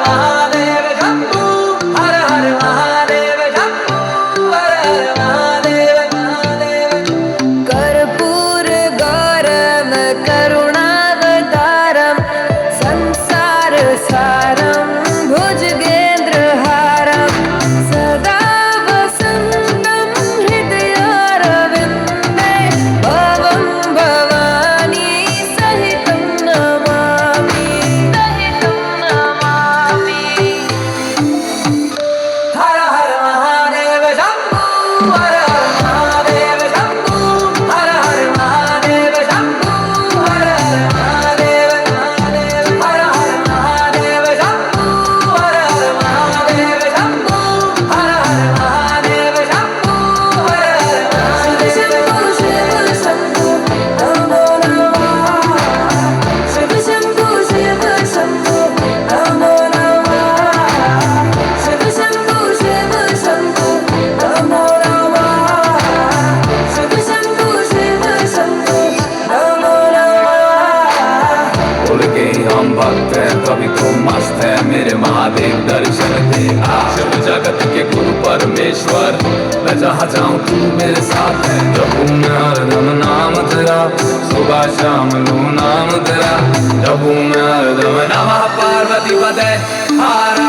महादेव शंभू हर हर महादेव शंभू हर हर महादेव महादेव कर्पूर गौरम करुणावतारम संसार सारम भुजगेन्द्रहारम सदा वसन्तं हृदयारविन्दे भवं भवानी सहितं नमामि हर हर महादेव शंभू हर हर महादेव शंभू हर हर महादेव शंभू हर हर महादेव महादेव हर हर महादेव शंभू हर हर महादेव शंभू हर हर महादेव शंभू हर हर शिव शंभो नमो नमः शिव शंभो नमो नमः शिव शंभो नमो नमः शिव शंभो नमो नमः बोल के हम भक्त हैं कभी तो मस्त है मेरे महादेव दर्शन दे आ शिव जगत के गुरु परमेश्वर मैं जहाँ जाऊँ तू मेरे साथ है जपू मैं हरदम नाम तेरा सुबह शाम लू नाम तेरा जपू मैं हरदम नमः पार्वती पते हर